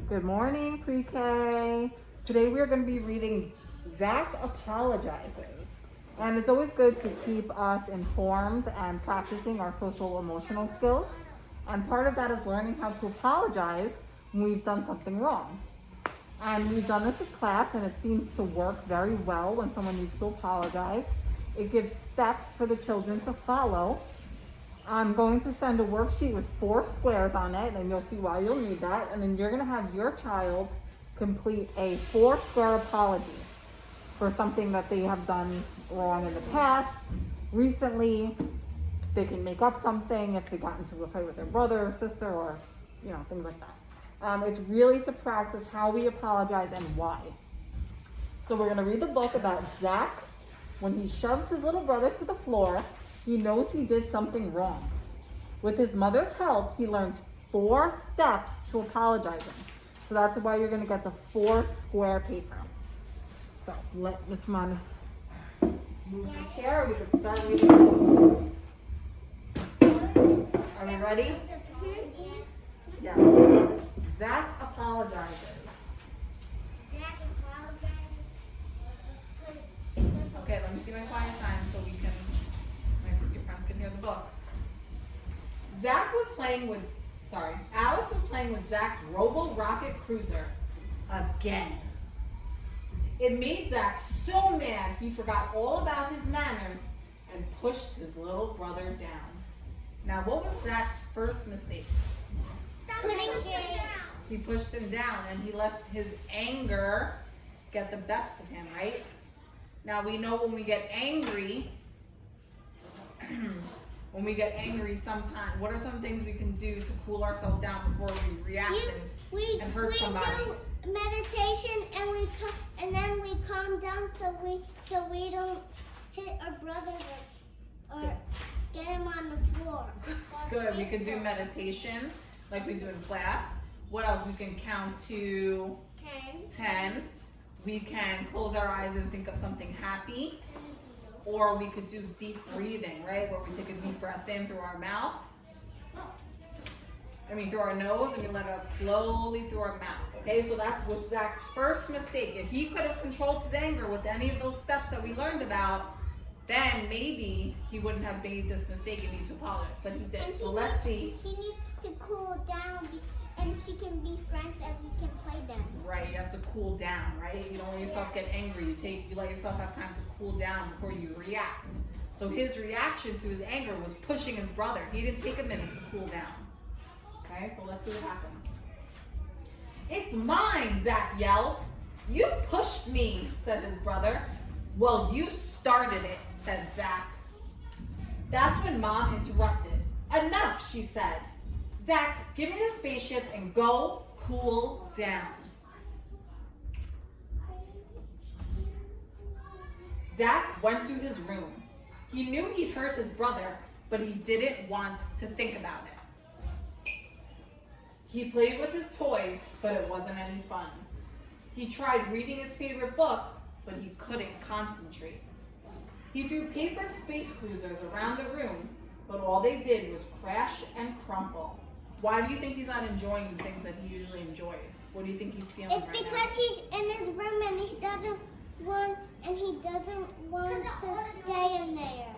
Good morning, pre-K. Today we are going to be reading Zach Apologizes. And it's always good to keep us informed and practicing our social emotional skills. And part of that is learning how to apologize when we've done something wrong. And we've done this in class, and it seems to work very well when someone needs to apologize. It gives steps for the children to follow. I'm going to send a worksheet with 4 squares on it, and you'll see why you'll need that. And then you're going to have your child complete a 4-square apology for something that they have done wrong in the past, recently. They can make up something if they got into a fight with their brother or sister, or things like that. It's really to practice how we apologize and why. So we're going to read the book about Zach. When he shoves his little brother to the floor, he knows he did something wrong. With his mother's help, he learns 4 steps to apologizing. So that's why you're going to get the 4-square paper. So let Miss Mon move the chair. We can start reading. Are we ready? Yes. Zach apologizes. Okay, let me see my quiet time so your friends can hear the book. Alex was playing with Zach's Robo Rocket Cruiser again. It made Zach so mad he forgot all about his manners and pushed his little brother down. Now, what was Zach's first mistake? He pushed him down, and he let his anger get the best of him, right? Now, we know when we get angry, sometimes, what are some things we can do to cool ourselves down before we react and hurt somebody? We do meditation, and then we calm down so we don't hit our brother or get him on the floor. Good. We can do meditation like we do in class. What else? We can count to 10. We can close our eyes and think of something happy. Or we could do deep breathing, right? Where we take a deep breath in through our mouth. Through our nose, and we let it out slowly through our mouth. Okay, so that was Zach's first mistake. If he could have controlled his anger with any of those steps that we learned about, then maybe he wouldn't have made this mistake and need to apologize. But he did. So let's see. He needs to cool down, and he can be friends, and we can play them. Right, you have to cool down, right? You don't let yourself get angry. You let yourself have time to cool down before you react. So his reaction to his anger was pushing his brother. He didn't take a minute to cool down. Okay, so let's see what happens. "It's mine," Zach yelled. "You pushed me," said his brother. "Well, you started it," said Zach. That's when Mom interrupted. "Enough," she said. "Zach, give me the spaceship and go cool down." Zach went to his room. He knew he'd hurt his brother, but he didn't want to think about it. He played with his toys, but it wasn't any fun. He tried reading his favorite book, but he couldn't concentrate. He threw paper space cruisers around the room, but all they did was crash and crumple. Why do you think he's not enjoying the things that he usually enjoys? What do you think he's feeling right now? It's because he's in his room and he doesn't want to stay in there.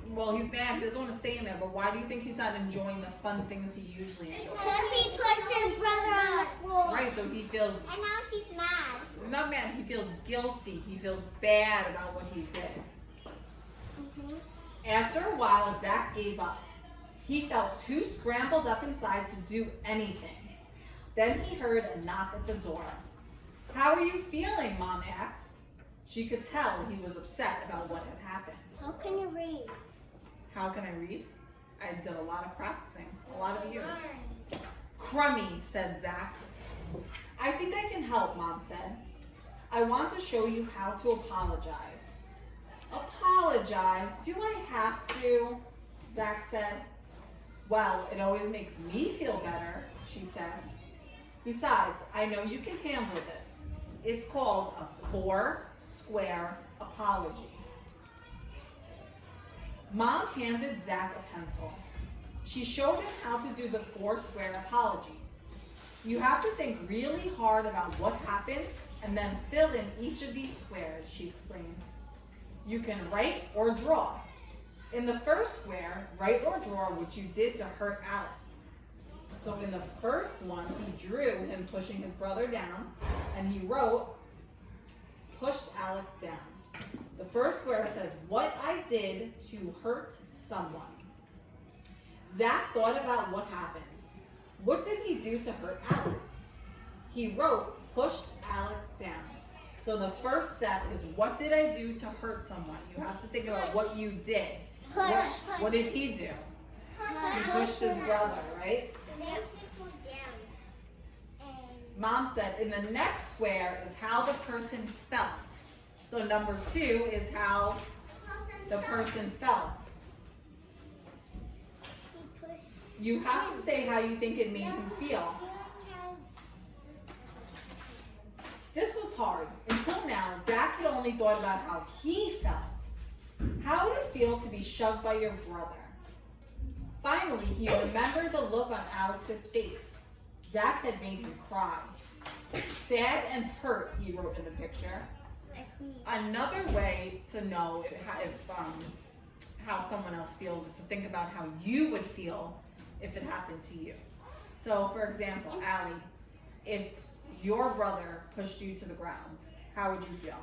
Well, he's mad. He doesn't want to stay in there, but why do you think he's not enjoying the fun things he usually enjoys? Because he pushed his brother on the floor. Right, so he feels... And now he's mad. Not mad, he feels guilty. He feels bad about what he did. After a while, Zach gave up. He felt too scrambled up inside to do anything. Then he heard a knock at the door. "How are you feeling?" Mom asked. She could tell he was upset about what had happened. How can you read? How can I read? I did a lot of practicing, a lot of years. "Crummy," said Zach. "I think I can help," Mom said. "I want to show you how to apologize." "Apologize? Do I have to?" Zach said. "Well, it always makes me feel better," she said. "Besides, I know you can handle this. It's called a 4-square apology." Mom handed Zach a pencil. She showed him how to do the 4-square apology. You have to think really hard about what happens and then fill in each of these squares, she explained. You can write or draw. In the first square, write or draw what you did to hurt Alex. So in the first one, he drew him pushing his brother down, and he wrote, pushed Alex down. The first square says, what I did to hurt someone. Zach thought about what happened. What did he do to hurt Alex? He wrote, pushed Alex down. So the first step is, what did I do to hurt someone? You have to think about what you did. What did he do? He pushed his brother, right? Mom said, in the next square is how the person felt. So number 2 is how the person felt. You have to say how you think it made him feel. This was hard. Until now, Zach had only thought about how he felt. How would it feel to be shoved by your brother? Finally, he remembered the look on Alex's face. Zach had made him cry. Sad and hurt, he wrote in the picture. Another way to know how someone else feels is to think about how you would feel if it happened to you. So, for example, Allie, if your brother pushed you to the ground, how would you feel?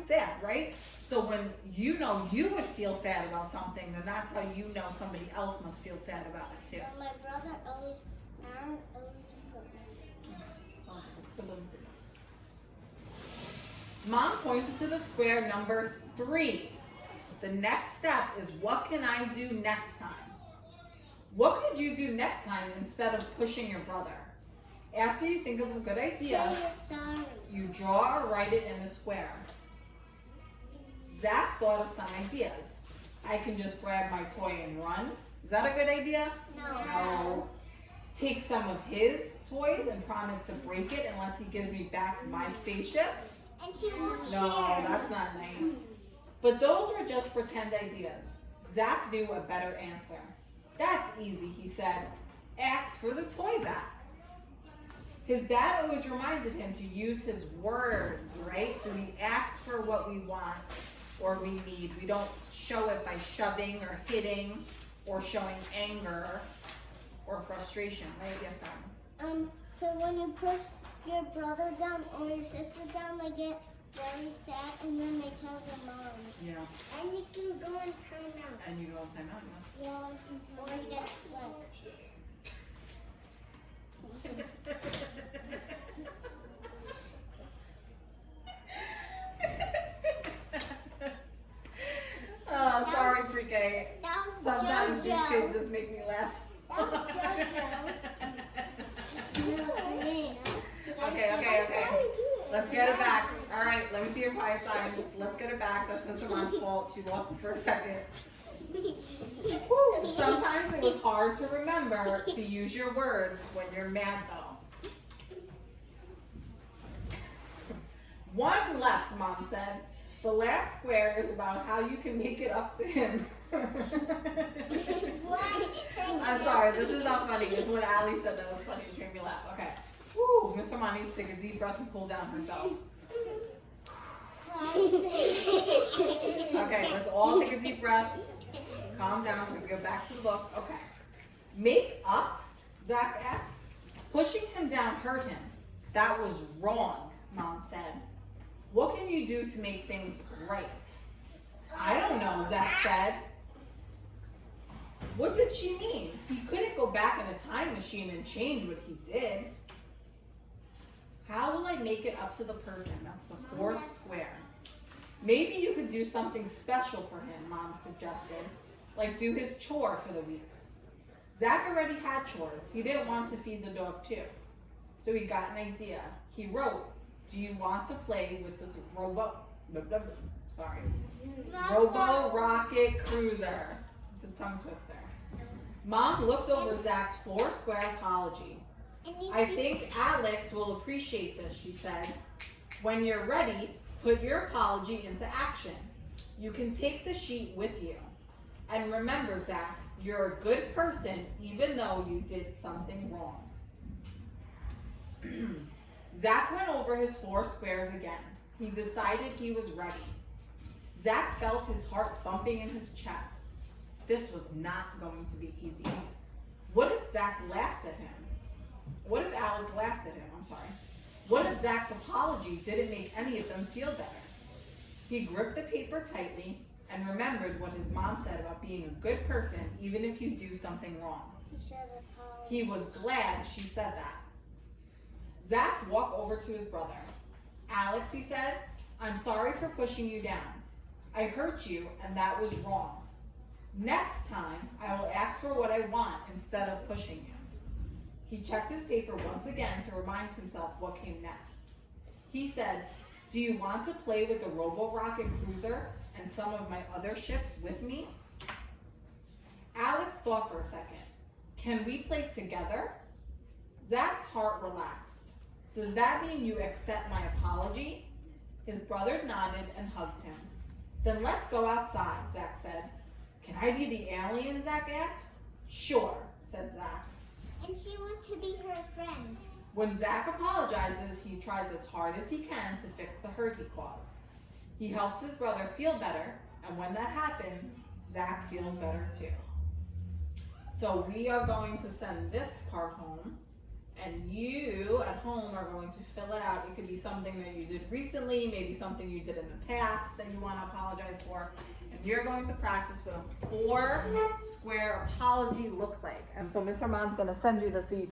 Sad, right? So when you know you would feel sad about something, then that's how you know somebody else must feel sad about it too. My brother Aaron always put me. Oh, so Mom pointed to the square number 3. The next step is, what can I do next time? What could you do next time instead of pushing your brother? After you think of a good idea, you draw or write it in the square. Zach thought of some ideas. I can just grab my toy and run. Is that a good idea? No. Take some of his toys and promise to break it unless he gives me back my spaceship. And she won't No, share. that's not nice. But those were just pretend ideas. Zach knew a better answer. That's easy, he said. Ask for the toy back. His dad always reminded him to use his words, right? So we ask for what we want or we need. We don't show it by shoving or hitting or showing anger or frustration, right? Yes, Adam? So when you push your brother down or your sister down, they get very sad and then they tell their mom. Yeah. And you can go in timeout. And you go in timeout, yes. Yeah, or you get like. Oh, sorry, Pre-K. Sometimes these kids just make me laugh. Okay. Let's get it back. All right, let me see your quiet signs. Let's get it back. That's Mr. Mom's fault. She lost it for a second. Woo. Sometimes it was hard to remember to use your words when you're mad, though. One left, Mom said. The last square is about how you can make it up to him. I'm sorry, this is not funny. It's what Allie said that was funny. It made me laugh. Okay. Woo, Miss Mom needs to take a deep breath and cool down herself. Okay, let's all take a deep breath. Calm down so we can go back to the book. Okay. Make up, Zach asked. Pushing him down hurt him. That was wrong, Mom said. What can you do to make things right? I don't know, Zach said. What did she mean? He couldn't go back in a time machine and change what he did. How will I make it up to the person? That's the 4th square. Maybe you could do something special for him, Mom suggested. Like do his chore for the week. Zach already had chores. He didn't want to feed the dog too. So he got an idea. He wrote, do you want to play with this robo rocket cruiser? It's a tongue twister. Mom looked over Zach's 4-square apology. I think Alex will appreciate this, she said. When you're ready, put your apology into action. You can take the sheet with you. And remember, Zach, you're a good person even though you did something wrong. Zach went over his 4 squares again. He decided he was ready. Zach felt his heart bumping in his chest. This was not going to be easy. What if Zach laughed at him? What if Alex laughed at him? I'm sorry. What if Zach's apology didn't make any of them feel better? He gripped the paper tightly and remembered what his mom said about being a good person even if you do something wrong. He said apology. He was glad she said that. Zach walked over to his brother. Alex, he said, I'm sorry for pushing you down. I hurt you and that was wrong. Next time, I will ask for what I want instead of pushing you. He checked his paper once again to remind himself what came next. He said, do you want to play with the Robo-Rocket Cruiser and some of my other ships with me? Alex thought for a second. Can we play together? Zach's heart relaxed. Does that mean you accept my apology? His brother nodded and hugged him. Then let's go outside, Zach said. Can I be the alien, Zach asked. Sure, said Zach. And he wants to be her friend. When Zach apologizes, he tries as hard as he can to fix the hurt he caused. He helps his brother feel better, and when that happens, Zach feels better too. So we are going to send this part home, and you at home are going to fill it out. It could be something that you did recently, maybe something you did in the past that you want to apologize for. And you're going to practice what a 4 square apology looks like. And so Miss Herman's going to send you this so you